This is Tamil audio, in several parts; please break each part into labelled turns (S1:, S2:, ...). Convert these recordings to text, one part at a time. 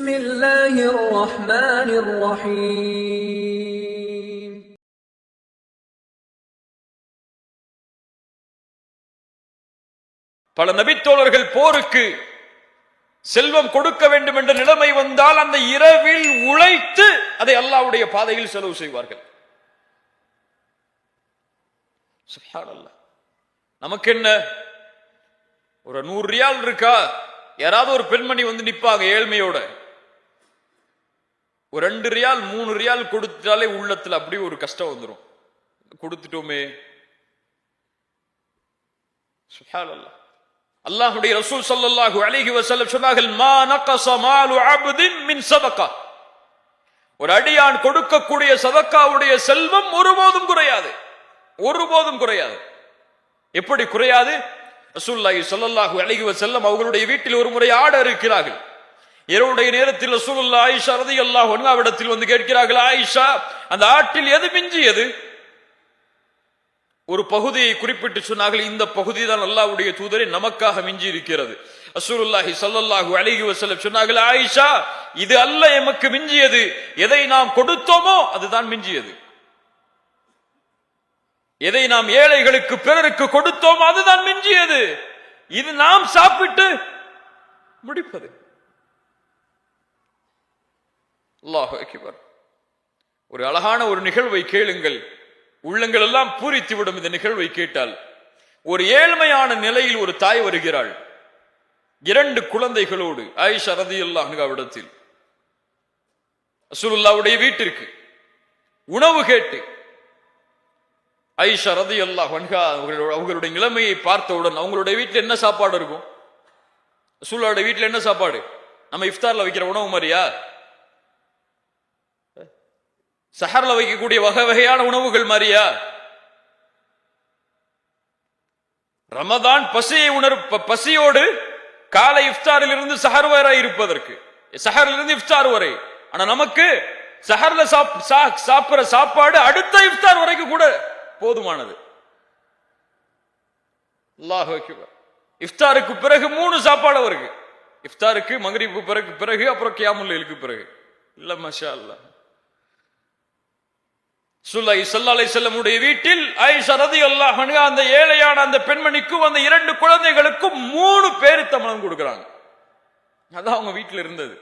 S1: بسم الله الرحمن الرحيم
S2: பல நபித்தோழர்கள் போருக்கு செல்வம் கொடுக்க வேண்டும் என்ற நிலைமை வந்தால் அந்த இரவில் உழைத்து அதை அல்லாஹ்வுடைய பாதையில் செலவு செய்வார்கள். சுப்ஹானல்லாஹ். நமக்கு என்ன, ஒரு 100 ரியால் இருக்கா, யாராவது ஒரு பெண்மணி வந்து நிப்பாங்க ஏழ்மையோட, ஒரு 2 ரியால் 3 ரியால் கொடுத்தாலே உள்ளத்துல அப்படி ஒரு கஷ்டம் வந்துடும். கொடுத்துட்டோமே. சுப்ஹானல்லாஹ். அல்லாஹ்வுடைய ரசூல் ஸல்லல்லாஹு அலைஹி வஸல்லம் சொன்னார்கள், மா நகஸ மாலு அப்தின் மின் ஸதகா. ஒரு அடியான் கொடுக்கக்கூடிய சதக்காவுடைய செல்வம் ஒருபோதும் குறையாது, ஒருபோதும் குறையாது. எப்படி குறையாது? ரசூலுல்லாஹி ஸல்லல்லாஹு அலைஹி வஸல்லம் அவர்களுடைய வீட்டில் ஒரு முறை ஆடு இருக்கிறார்கள். இரவுடைய நேரத்தில் ரசூலுல்லாஹ் ஆயிஷா রাদিয়াল্লাহு அன்ஹா இடத்தில் வந்து கேட்கிறார்கள், ஆயிஷா, அந்த ஆட்டில் எது மிஞ்சியது? ஒரு பகுதியை குறிப்பிட்டு சொன்னார்கள், இந்த பகுதி தான் அல்லாஹ்வுடைய தூதரே நமக்காக மிஞ்சி இருக்கிறது. ரசூலுல்லாஹி ஸல்லல்லாஹு அலைஹி வஸல்லம் சொன்னார்கள், ஆயிஷா, இது அல்ல எமக்கு மிஞ்சியது, எதை நாம் கொடுத்தோமோ அதுதான் மிஞ்சியது. எதை நாம் ஏழைகளுக்கு பிறருக்கு கொடுத்தோமோ அதுதான் மிஞ்சியது. இது நாம் சாப்பிட்டு முடிப்பது. அல்லாஹு அக்பர். ஒரு அழகான ஒரு நிகழ்வை கேளுங்கள், உள்ளங்கள் எல்லாம் பூரித்து விடும் இந்த நிகழ்வை கேட்டால். ஒரு ஏழ்மையான நிலையில் ஒரு தாய் வருகிறாள் 2 குழந்தைகளோடு ஆயிஷா রাদিয়াল্লাহு அன்ஹாவிடத்தில். ரசூலுல்லாஹ்வுடைய வீட்டிற்கு உணவு கேட்டு ஆயிஷா রাদিয়াল্লাহு அன்ஹா அவங்களுடைய நிலைமையை பார்த்தவுடன், அவங்களுடைய வீட்டில் என்ன சாப்பாடு இருக்கும்? ரசூலுல்லாஹ்வுடைய வீட்டில் என்ன சாப்பாடு? நம்ம இஃப்தார்ல வைக்கிற உணவு மாதிரியா? சஹர்ல வைக்கக்கூடிய வகை வகையான உணவுகள் மாதிரியா? ரமதான் பசியோடு காலை இஃப்தாரில் இருந்து சஹர் வரை இருப்பதற்கு, சஹரில் இருந்து இஃப்தார் வரை. ஆனா நமக்கு சஹர்ல சாப்பிடுற சாப்பாடு அடுத்த இஃப்தார் வரைக்கும் கூட போதுமானது. அல்லாஹு அக்பர். இஃப்தாருக்கு பிறகு 3 சாப்பாடு வருது. இஃப்தாருக்கு, மக்ரிபு பிறகு அப்புறம் கியாமுல் லைலுக்கு பிறகு. இல்ல மாஷா அல்லாஹ். ரசூலுல்லாஹி ஸல்லல்லாஹு அலைஹி வஸல்லம் உடைய வீட்டில் ஆயிஷா রাদিয়াল্লাহு அன்ஹா அந்த ஏழையான அந்த பெண்மணிக்கும் அந்த 2 குழந்தைகளுக்கும் 3 பேரித்தம்பழம் கொடுக்கறாங்க. அதான் அவங்க வீட்டில் இருந்தது.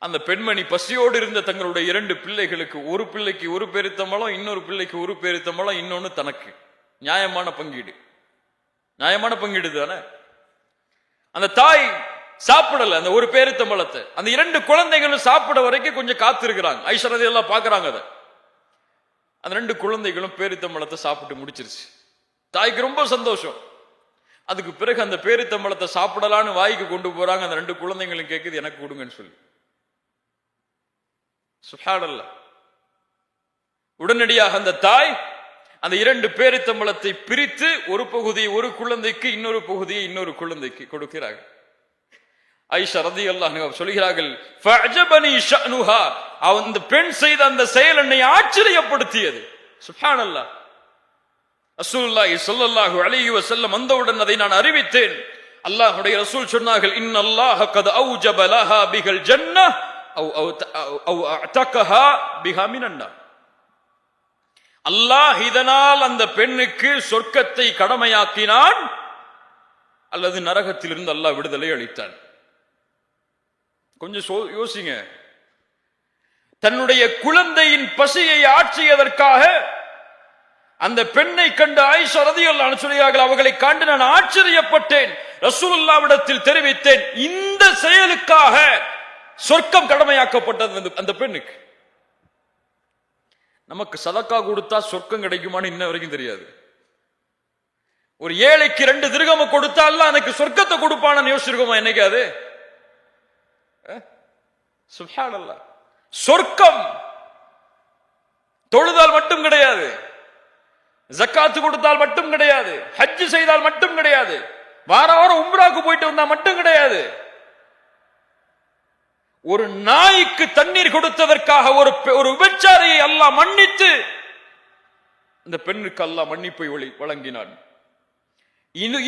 S2: அந்த பெண்மணி பசியோடு இருந்த தங்களுடைய 2 பிள்ளைகளுக்கு, ஒரு பிள்ளைக்கு ஒரு பேரித்தம்பழம், இன்னொரு பிள்ளைக்கு ஒரு பேரித்தம்பழம், இன்னொன்னு தனக்கு. நியாயமான பங்கீடு, நியாயமான பங்கீடு தானே. அந்த தாய் சாப்பிடல அந்த ஒரு பேரித்தம்பழத்தை. அந்த 2 குழந்தைகளும் சாப்பிட வரைக்கும் கொஞ்சம் காத்திருக்கிறாங்க. ஆயிஷா রাদিয়াল্লাহு பாக்குறாங்க அதை. அந்த 2 குழந்தைகளும் பேரித்தம்பழத்தை சாப்பிட்டு முடிச்சிருச்சு. தாய்க்கு ரொம்ப சந்தோஷம். அதுக்கு பிறகு அந்த பேரித்தம்பழத்தை சாப்பிடலான்னு வாய்க்கு கொண்டு போறாங்க. அந்த 2 குழந்தைகளும் கேக்குது, எனக்கு கொடுங்கன்னு சொல்லி. சுப்ஹானல்லாஹ். உடனடியாக அந்த தாய் அந்த 2 பேரித்தம்பழத்தை பிரித்து ஒரு பகுதியை ஒரு குழந்தைக்கு, இன்னொரு பகுதியை இன்னொரு குழந்தைக்கு கொடுக்கிறார்கள். ஆயிஷா রাদিয়াল্লাহு அன்ஹா சொல்கிறார்கள், ஃபஅஜபனி ஷஅனுஹா, அந்த பெண் செய்த அந்த செயல் என்னை ஆச்சரியப்படுத்தியது. சுப்ஹானல்லாஹ். ரசூலுல்லாஹி ஸல்லல்லாஹு அலைஹி வஸல்லம் வந்தவுடன் அதை நான் அறிவித்தேன். அல்லாஹ்வுடைய ரசூல் சொன்னார்கள், இன்னல்லாஹ கத் அவ்ஜப லஹா பிகல் ஜன்னஹ் அவ் அஅதகஹா பிஹா மினன் நார். அல்லாஹ் இதனால் அந்த பெண்ணுக்கு சொர்க்கத்தை கடமையாக்கினான், அல்லது நரகத்திலிருந்து அல்லாஹ் விடுதலை அளித்தான். கொஞ்சம் யோசிங்க. தன்னுடைய குழந்தையின் பசியை ஆற்றியதற்காக அந்த பெண்ணை கண்டு ஆயிஷா রাদিয়াল্লাহு அன்ஹா சொல்கிறார்கள், அவர்களை கண்டு நான் ஆச்சரியப்பட்டேன். ரசூலுல்லாஹ்விடத்தில் தெரிவித்தேன், இந்த செயலுக்காக சொர்க்கம் கடமையாக்கப்பட்டது அந்த பெண்ணுக்கு. நமக்கு சதக்கா கொடுத்தா சொர்க்கம் கிடைக்குமான்னு இன்ன வரைக்கும் தெரியாது. ஒரு ஏழைக்கு 2 திர்ஹம் கொடுத்தா அல்லாஹ் எனக்கு சொர்க்கத்தை கொடுப்பான்னு யோசிச்சிருக்கோமா என்னைக்காது? சுப்ஹானல்லாஹ். சொர்க்கம் தொழுதால் மட்டும் கிடையாது, ஜக்காத்து கொடுத்தால் மட்டும் கிடையாது, ஹஜ் செய்தால் மட்டும் கிடையாது, வாரம் உம்ராக்கு போயிட்டு வந்தா மட்டும் கிடையாது. ஒரு நாய்க்கு தண்ணீர் கொடுத்ததற்காக ஒரு விபச்சாரியை அல்லாஹ் மன்னித்து இந்த பெண்ணுக்கு அல்லாஹ் மன்னிப்பை வழங்கினான்.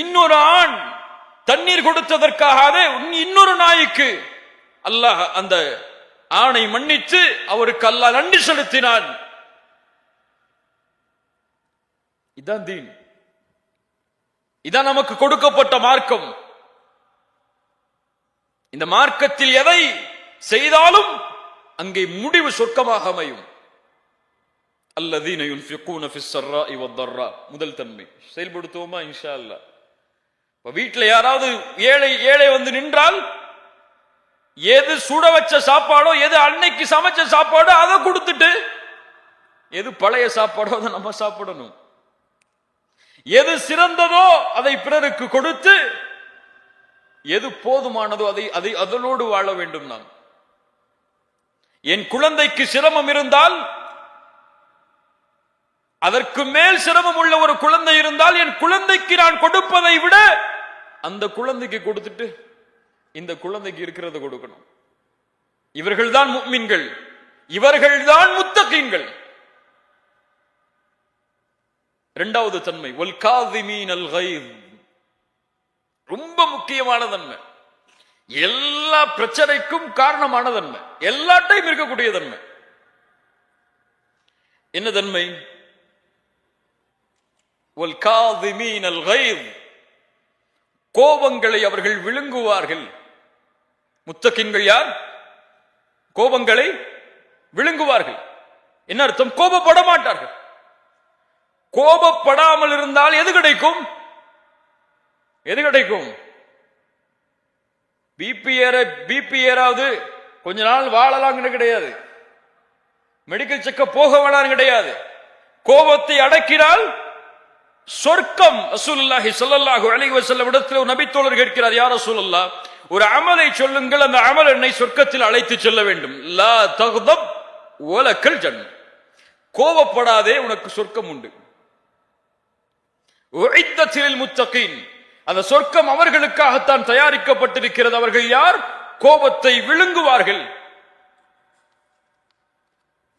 S2: இன்னொரு ஆண் தண்ணீர் கொடுத்ததற்காக இன்னொரு நாய்க்கு அல்லாஹ் அந்த ஆணை மன்னித்து அவருக்கு அல்லாஹ் நன்றி செலுத்தினான். இதான் தீன், இதான் நமக்கு கொடுக்கப்பட்ட மார்க்கம். இந்த மார்க்கத்தில் எதை செய்தாலும் அங்கே முடிவு சொர்க்கமாக அமையும். அல்லதீன யுன்ஃபிகூன ஃபிஸ் ஸர்ராஇ வத்தர்ரா, முதல் தன்மை செயல்படுத்துவோமா இன்ஷா அல்லாஹ். வீட்டில் யாராவது ஏழை வந்து நின்றால் எது சுட வச்ச சாப்பாடோ, எது அன்னைக்கு சமைச்ச சாப்பாடோ அதை கொடுத்துட்டு, எது பழைய சாப்பாடோ அதை நம்ம சாப்பிடணும். எது சிறந்ததோ அதை பிறருக்கு கொடுத்து, எது போதுமானதோ அதை அதனோடு வாழ வேண்டும். நான் என் குழந்தைக்கு சிரமம் இருந்தால், அதற்கு மேல் சிரமம் உள்ள ஒரு குழந்தை இருந்தால், என் குழந்தைக்கு நான் கொடுப்பதை விட அந்த குழந்தைக்கு கொடுத்துட்டு இந்த குழந்தைக்கு இருக்கிறத கொடுக்கணும். இவர்கள்தான் முஃமின்கள், இவர்கள்தான் முத்தகீன்கள். இரண்டாவது தன்மை வல் காதிமீனல் கைஸ், ரொம்ப முக்கியமான தன்மை, எல்லா பிரச்சனைக்கும் காரணமான தன்மை, எல்லா டைம் இருக்கக்கூடிய தன்மை. என்ன தன்மை? வல் காதிமீனல் கைஸ், கோபங்களை அவர்கள் விழுங்குவார்கள். முத்தகின்கள் யார்? கோபங்களை விழுங்குவார்கள். என்ன அர்த்தம்? கோபப்பட மாட்டார்கள். கோபப்படாமல் இருந்தால் எது கிடைக்கும்? எது கிடைக்கும்? பிபி ஏறாவது கொஞ்ச நாள் வாழலாம் கிடையாது, மெடிக்கல் செக்கப் போக வேணாம் கிடையாது. கோபத்தை அடக்கினால் சொர்க்கம். ரசூலுல்லாஹி ஸல்லல்லாஹு அலைஹி வஸல்லம் இடத்தில் நபித்தோழர் கேட்கிறார், யா ரசூலல்லாஹ், ஒரு அமலை சொல்லுங்கள், அந்த அமல் என்னை சொர்க்கத்தில் அழைத்து செல்ல வேண்டும். லா தக்தப் வலக்கல் ஜன்னah, கோபப்படாதே, உனக்கு சொர்க்கம் உண்டு. உஇத்தத் லில் முத்தகீன், அந்த சொர்க்கம் அவர்களுக்காகத்தான் தயாரிக்கப்பட்டிருக்கிறது. அவர்கள் யார்? கோபத்தை விழுங்குவார்கள்.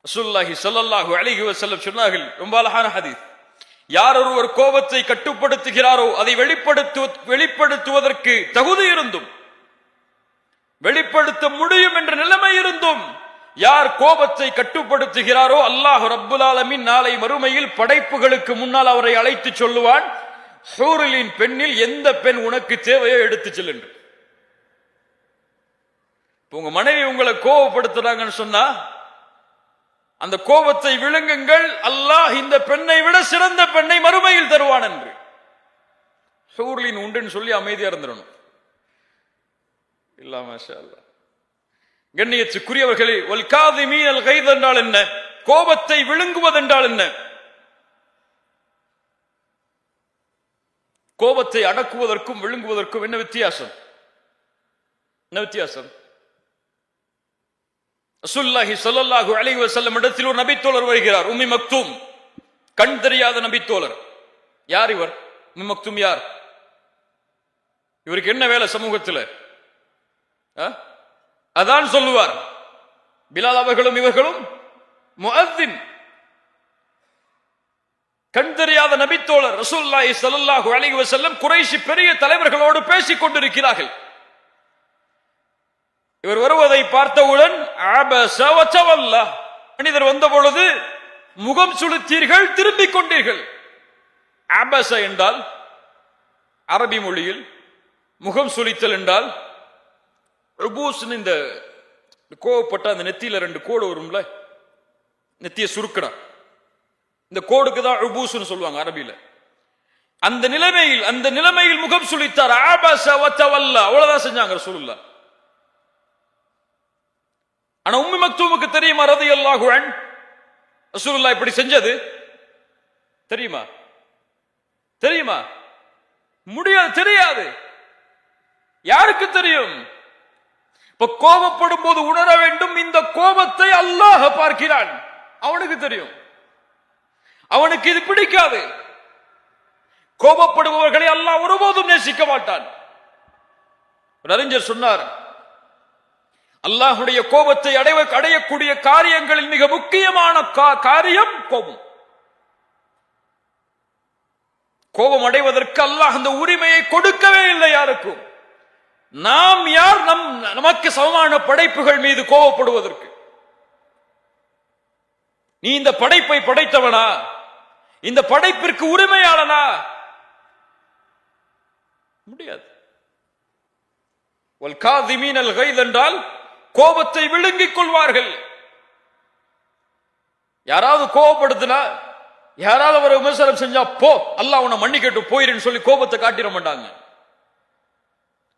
S2: ரசூலுல்லாஹி ஸல்லல்லாஹு அலைஹி வஸல்லம் சொன்னார்கள், ரொம்ப அழகான ஹதீஸ், யார் ஒருவர் கோபத்தை கட்டுப்படுத்துகிறாரோ, அதை வெளிப்படுத்துவதற்கு தகுதி இருந்தும், வெளிப்படுத்த முடியும் என்ற நிலைமை இருந்தும், யார் கோபத்தை கட்டுப்படுத்துகிறாரோ, அல்லாஹ் ரப்புல் ஆலமீன் நாளை மறுமையில் படைப்புகளுக்கு முன்னால் அவரை அழைத்து சொல்லுவான், ஹூரிலின் பெண்ணில் எந்த பெண் உனக்கு தேவையோ எடுத்து செல்லு. உங்க மனைவி உங்களை கோபப்படுத்துறாங்கன்னு சொன்னா, அந்த கோபத்தை விழுங்குங்கள், அல்லாஹ் இந்த பெண்ணை விட சிறந்த பெண்ணை மறுமையில் தருவான் என்று. ஹூர்லின் உண்டுன்னு சொல்லி அமைதியா இருந்துடணும். இல்ல மாஷா அல்லாஹ். கண்ணியத்துக்குரியவர்களே, வல் காதிமீனல் கைஸ் என்றால் என்ன? கோபத்தை விழுங்குவது என்றால் என்ன? கோபத்தை அடக்குவதற்கும் விழுங்குவதற்கும் என்ன வித்தியாசம்? என்ன வித்தியாசம்? ரசூலுல்லாஹி ஸல்லல்லாஹு அலைஹி வஸல்லம் இடத்தில் ஒரு நபித்தோழர் வருகிறார், உம்மி மக்தூம், கண் தெரியாத நபித்தோழர். யார் இவர்? உம்மி மக்தூம் யார்? இவருக்கு என்ன வேலை சமூகத்தில்? அதான் சொல்லுவார். பிலால் அவர்களும் இவர்களும் முஅத்தின். கண் தெரியாத நபித்தோழர் ரசூலுல்லாஹி ஸல்லல்லாஹு அலைஹி வஸல்லம் குறைஷி பெரிய தலைவர்களோடு பேசிக் கொண்டிருக்கிறார்கள். இவர் வருவதை பார்த்தவுடன் அபஸ வ தவல்லா, மனிதர் வந்த பொழுது முகம் சுளித்தீர்கள், திரும்பிக் கொண்டீர்கள். அபஸ என்றால் அரபி மொழியில் முகம் சுளித்தல் என்றால் உபூஸ், இந்த கோவப்பட்ட அந்த நெத்தியில ரெண்டு கோடு வரும்ல, நெத்திய சுருக்கடா, இந்த கோடுக்கு தான் உபூஸ்னு சொல்லுவாங்க அரபியில. அந்த நிலைமையில் முகம் சுளித்தார். அபஸ வ தவல்லா, அவ்வளவுதான் செஞ்சாங்க ரசூலுல்லாஹ். ஆனா உம்மி மக்தூமுக்கு தெரியுமா ரலியல்லாஹு அன்ஹு ரசூலுல்லாஹ் இப்படி செஞ்சது? தெரியுமா? தெரியுமா? முடியாது, தெரியாது. யாருக்கு தெரியும்? இப்ப கோபப்படும் போது உணர வேண்டும், இந்த கோபத்தை அல்லாஹ் பார்க்கிறான், அவனுக்கு தெரியும். அவனுக்கு இது பிடிக்காது. கோபப்படுபவர்களை அல்லாஹ் ஒருபோதும் நேசிக்க மாட்டான். அறிஞர் சொன்னார், அல்லாஹுடைய கோபத்தை அடையக்கூடிய காரியங்களில் மிக முக்கியமான காரியம் கோபம். கோபம் அடைவதற்கு அல்லாஹ் அந்த உரிமையை கொடுக்கவே இல்லை யாருக்கும். நாம் யார் நமக்கு சமமான படைப்புகள் மீது கோபப்படுவதற்கு? நீ இந்த படைப்பை படைத்தவனா? இந்த படைப்பிற்கு உரிமையாளனா? முடியாது. வல் காதிமீனல் கைத் என்றால் கோபத்தை விழுங்கிக் கொள்வார்கள். யாராவது கோபப்படுத்தினா, யாராவது ஒரு விமர்சனம் செஞ்சா போ அல்லாஹ் உன்னை மன்னிக்கட்டு போயிருன்னு சொல்லி கோபத்தை காட்டிட மாட்டாங்க.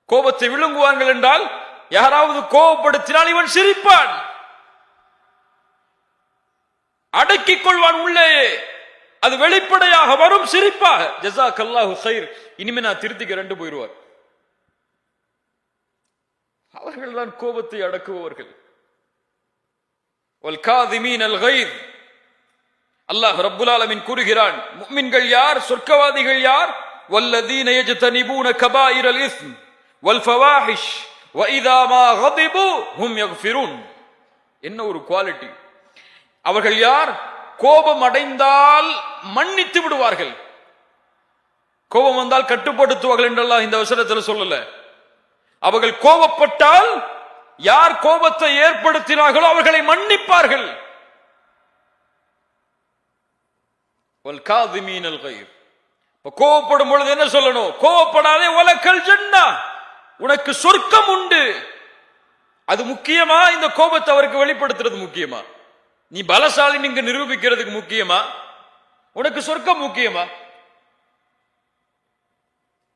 S2: கோபத்தை விழுங்குவார்கள் என்றால் யாராவது கோபப்படுத்தினால் இவன் சிரிப்பான், அடக்கிக் கொள்வான் உள்ளே. அது வெளிப்படையாக வரும், சிரிப்பாக. ஜஸாக்கல்லாஹு கைர், இனிமே நான் திருத்திக்கிறேன் போயிடுவார். அவர்கள் தான் கோபத்தை அடக்குபவர்கள். வல் காதிமீனல் கைத். அல்லாஹ் ரப்புல் ஆலமீன் கூறுகிறான், முஃமின்கள் யார், சொர்க்கவாதிகள் யார்? வல்லதீன யஜ்தனிபூன கபாயிரல் இஸ்ம் வல் ஃபவாஹிஷ் வ இதா மா கதிபு ஹும் யக்ஃபிரூன். என்ன ஒரு குவாலிட்டி! அவர்கள் யார்? கோபம் அடைந்தால் மன்னித்து விடுவார்கள். கோபம் வந்தால் கட்டுப்படுத்துவார்கள் என்றெல்லாம் இந்த வசனத்தில் சொல்லல. அவர்கள் கோபப்பட்டால் யார் கோபத்தை ஏற்படுத்தினார்களோ அவர்களை மன்னிப்பார்கள். கோபப்படும் பொழுது என்ன சொல்லணும்? கோபப்படாதே, வலக்கல் ஜன்னah, உனக்கு சொர்க்கம் உண்டு. அது முக்கியமா? இந்த கோபத்தை அவருக்கு வெளிப்படுத்துறது முக்கியமா? நீ பலசாலி நீங்க நிரூபிக்கிறதுக்கு முக்கியமா? உனக்கு சொர்க்கம் முக்கியமா?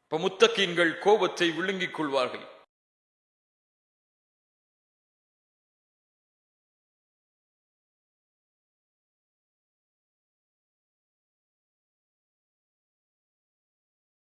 S2: இப்ப முத்தகீன்கள் கோபத்தை விழுங்கிக் கொள்வார்கள்.